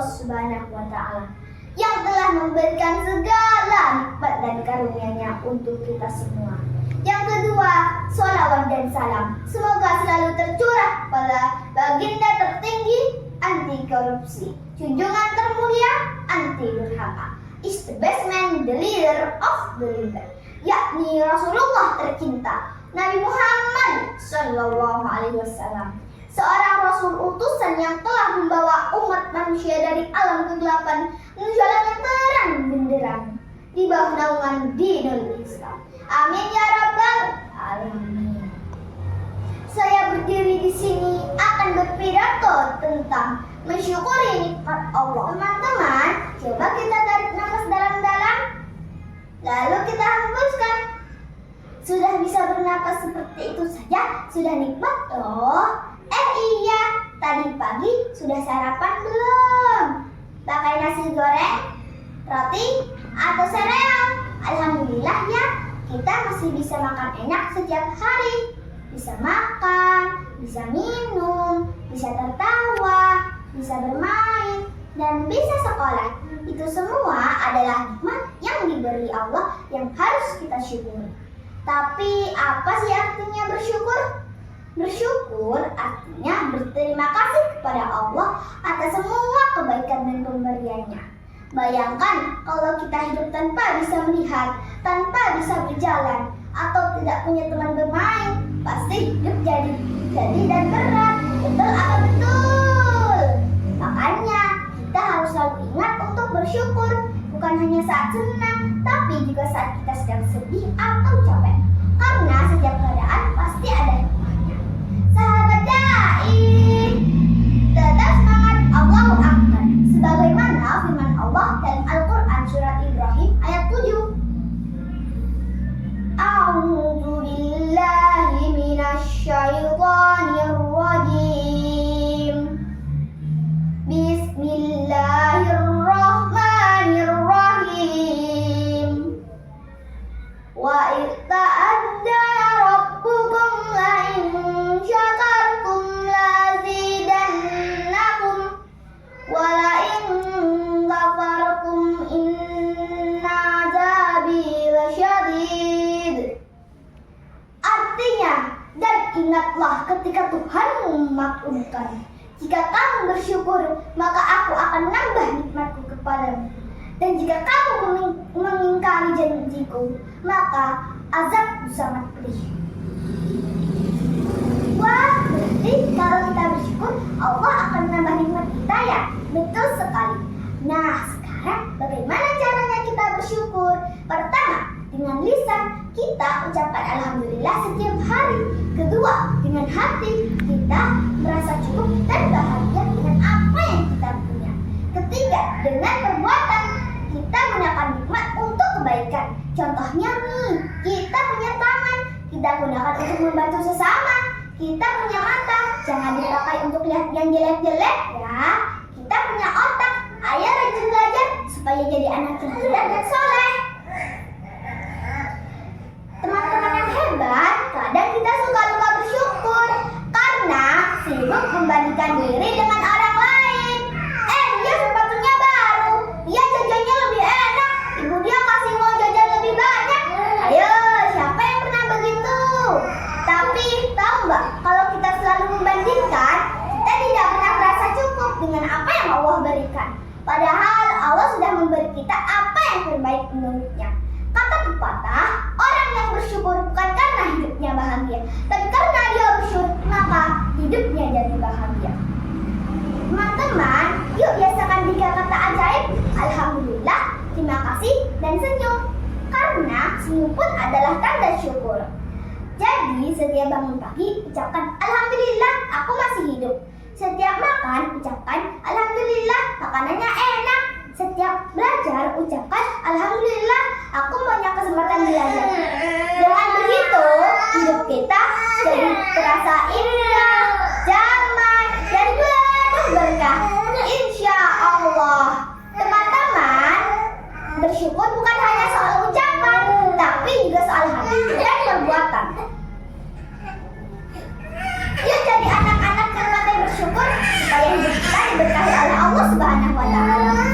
Subhanahu wa Ta'ala yang telah memberikan segala nikmat dan karunia-Nya untuk kita semua. Yang kedua, sholawat dan salam semoga selalu tercurah pada baginda tertinggi anti korupsi, junjungan termulia anti durhaka, is the best man, the leader of the leader, yakni Rasulullah tercinta Nabi Muhammad Sallallahu Alaihi Wasallam, seorang Rasul utusan yang telah membawa umat manusia dari alam kegelapan menuju jalan yang terang benderang di bawah naungan dinul Islam. Amin ya rabbal alamin. Saya berdiri di sini akan berpidato tentang mensyukuri nikmat Allah. Teman-teman, coba kita tarik nafas dalam-dalam, lalu kita hembuskan. Sudah bisa bernapas seperti itu saja, sudah nikmat loh. Iya, tadi pagi sudah sarapan belum? Pakai nasi goreng, roti, atau sereal? Alhamdulillah ya, kita masih bisa makan enak setiap hari. Bisa makan, bisa minum, bisa tertawa, bisa bermain, dan bisa sekolah. Itu semua adalah nikmat yang diberi Allah yang harus kita syukuri. Tapi apa sih artinya bersyukur? Bersyukur artinya berterima kasih kepada Allah atas semua kebaikan dan pemberiannya. Bayangkan kalau kita hidup tanpa bisa melihat, tanpa bisa berjalan, atau tidak punya teman bermain, pasti hidup jadi dan berat. Betul apa betul? Makanya kita harus selalu ingat untuk bersyukur, bukan hanya saat senang, tapi juga saat kita sedang sedih atau capek. Karena setiap keadaan pasti ada hikmahnya. Sahabat dai, tetap semangat, Allahu Akbar. Sebagaimana firman Allah dalam Al-Quran surat Ibrahim ayat 7. A'udzu billahi minasyaitonir rajim. Bismillahirrahmanirrahim. Wa ta'adda rabbukum la in syakartum lazidannakum wa la in kafartum inna azabi lasyadid. Artinya, dan ingatlah ketika Tuhan memaklumkan, jika kamu bersyukur, maka aku akan nambah nikmatku kepadamu. Dan jika kamu mengingkari janjiku, maka azabku sangat pedih. Wah, berarti kalau kita bersyukur, Allah akan menambah nikmat kita ya? Betul sekali. Nah, sekarang bagaimana caranya kita bersyukur? Pertama, dengan lisan kita ucapkan alhamdulillah setiap hari. Kedua, dengan hati kita merasa cukup dan bahagia dengan apa yang kita punya. Ketiga, dengan perbuatan kita gunakan nikmat untuk kebaikan. Contohnya nih, kita punya tangan, kita gunakan untuk membantu sesama. Kita punya mata, jangan dipakai untuk lihat yang jelek-jelek ya. Kita punya otak, ayo rajin belajar supaya jadi anak yang cerdas dan soleh. Teman-teman yang hebat, kadang kita suka lupa bersyukur karena sibuk membandingkan diri dengan orang lain. Dia sepatunya baru, dia jajannya lebih enak, ibu dia kasih uang jajan lebih banyak. Ayo, siapa yang pernah begitu? Tapi tahu nggak, kalau kita selalu membandingkan, kita tidak pernah merasa cukup dengan apa yang Allah berikan. Padahal Allah sudah memberi kita apa yang terbaik menurutnya. Kata pepatah, orang yang bersyukur bukan karena hidupnya bahagia, tapi karena dia bersyukur maka hidupnya jadi bahagia. Teman-teman, yuk biasakan 3 kata ajaib, alhamdulillah, terima kasih, dan senyum. Karena senyum pun adalah tanda syukur. Jadi setiap bangun pagi ucapkan alhamdulillah aku masih hidup. Setiap makan ucapkan alhamdulillah makanannya enak. Setiap belajar ucapkan alhamdulillah aku punya kesempatan belajar. Dengan begitu hidup kita jadi terasa indah, damai, dan penuh berkah. Insya Allah. Teman-teman, bersyukur bukan hanya soal ucapan, tapi juga soal hati dan perbuatan. Yuk jadi anak-anak yang pandai bersyukur supaya hidup kita diberkahi oleh Allah Subhanahu wa taala.